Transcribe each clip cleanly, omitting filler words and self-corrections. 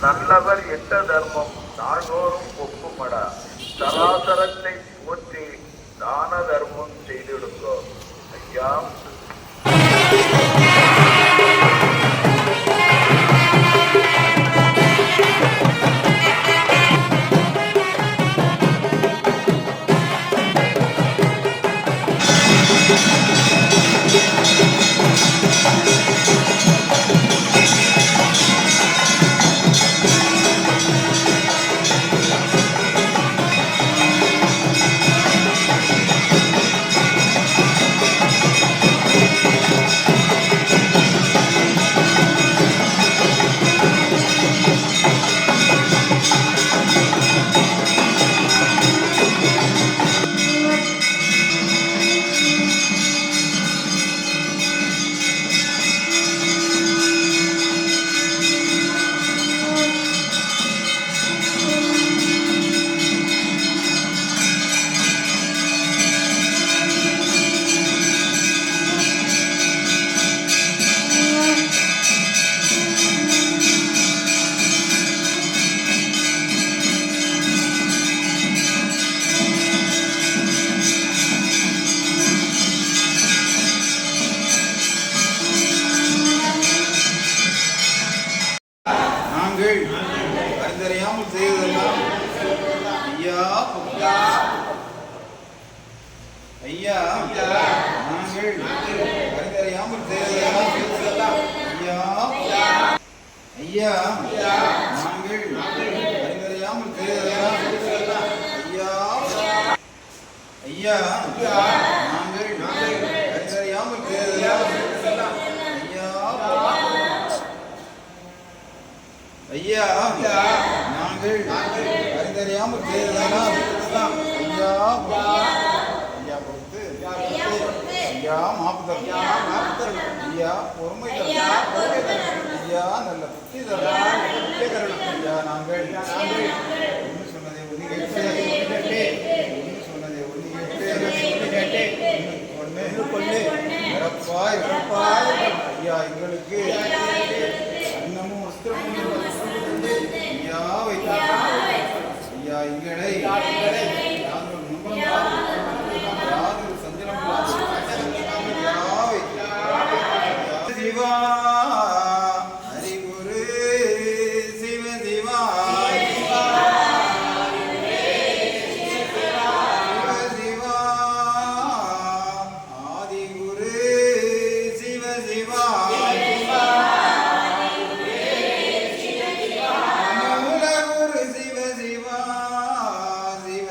நல்லவர் எட்ட தர்மம் நாள்தோறும் ஒப்புமடா. சராசரத்தை போற்றி தான தர்மம் செய்திடுங்கோ. ஐயா அறிந்தறியாமல் செய்வதெல்லாம் ஐயா ஐயா நாங்கள் அறிந்தறியாமல் செய்வதெல்லாம் ஐயா ஐயா நாங்கள் அறிந்தறியாமல் செய்வதெல்லாம் ஐயா ஐயா நாங்கள் அறிந்தறியாமல் செய்வதெல்லாம் ஐயா ஐயா நாங்கள் அறிந்தறியாமல் செய்ததெல்லாம் ஐயா ஐயா பொறுத்து ஐயா மாப்பு ஐயா பொறுமை ஐயா நல்ல புத்தி ஐயா நாங்கள் ஒன்று சொன்னதை ஒன்று கேட்டு ஒன்று சொன்னதை ஒன்று கேட்டு ஒன்று நிரப்பாய் ஐயா எங்களுக்கு அன்னமும் வஸ்திரமும் ஐயா ஐயா எங்களை யாதொரு சஞ்சலம் சிவா ஹரிகுரு சிவ சிவா சிவா ஆதிகுரு சிவ சிவா மூலகுரு சிவ சிவா சிவ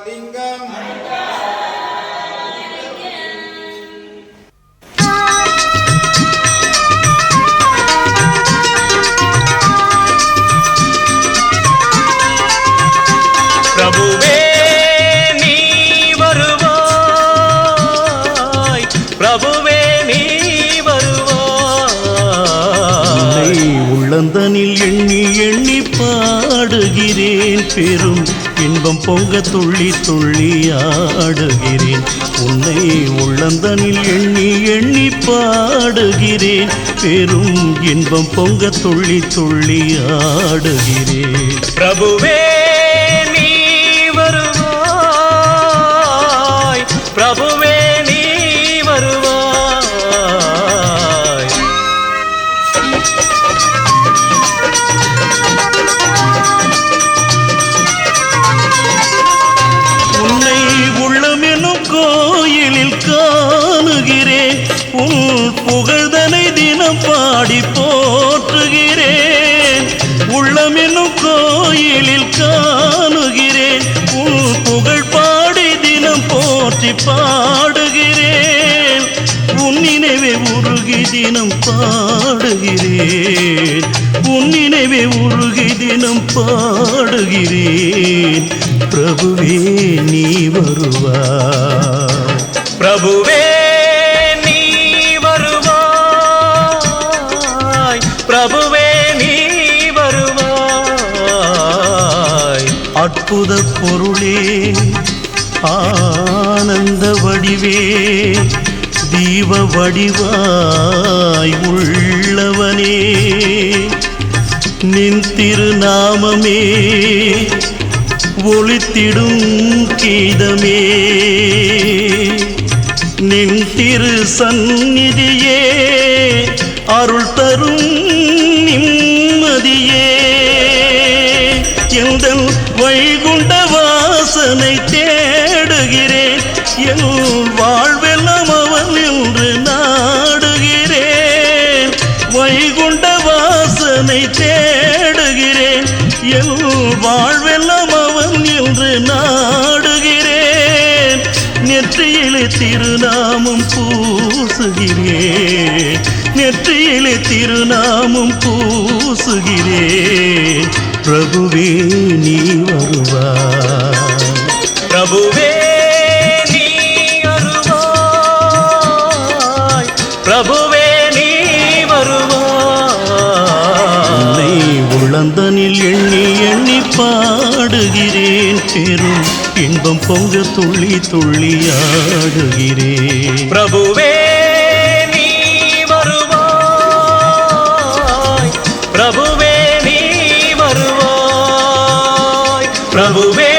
லிங்கம் பிரபுவே நீ வருவாய், பிரபுவே நீ வருவாய். உள்ளந்தனில் எண்ணி எண்ணி பாடுகிறேன், பெரும் இன்பம் பொங்க துள்ளி துள்ளி ஆடுகிறேன். உன்னை உள்ளந்தனில் எண்ணி எண்ணி பாடுகிறேன், பெரும் இன்பம் பொங்க துள்ளி துள்ளி ஆடுகிறேன். பிரபுவே நீ வருவாய், பிரபுவே நீ வருவாய். உன்னை உள்ளமெனும் கோயிலில் காணுகிறேன், உன் புகழ்தனை தினம் பாடி போற்றுகிறேன். உள்ளமெனும் கோயிலில் காணுகிறேன், உன் புகழ் பாடி தினம் போற்றி பாடுகிறேன். உன் நினைவே உருகி தினம் பாடுகிறேன், உன் நினைவே உருகி தினம் பாடுகிறேன். பிரபுவே நீ வருவாய், பிரபுவே நீ வருவாய், பிரபுவே நீ வருவாய். அற்புத பொருளே ஆனந்த வடிவே, தீப வடிவாய் உள்ளவனே, நின் திருநாமமே ஒளித்திடும் கீதமே. நின் திரு சந்நிதியே அருள் தரும் நிம்மதியே. எந்தன் வைகுண்ட வாசனை தேடுகிறேன், என் வாழ்வெல்லாம் அவன் என்று நாடுகிறேன். வைகுண்ட வாசனை தேடுகிறேன், என் வாழ்வெல்லாம் அவன் என்று நாடுகிறேன். நெற்றியிலே திருநாமம் பூசுகிறேன், நெற்றியிலே திருநாமம் பூசுகிறேன். பிரபுவே நீ வருவாய், பிரபுவே நீ வருவாய், பிரபுவே நீ வருவாய். உன்னை உள்ளந்தனில் எண்ணி எண்ணி பாடுகிறேன், பெரும் இன்பம் பொங்க துள்ளி துள்ளி ஆடுகிறேன். பிரபுவே நீ வருவாய், பிரபுவே நீ வருவாய், பிரபுவே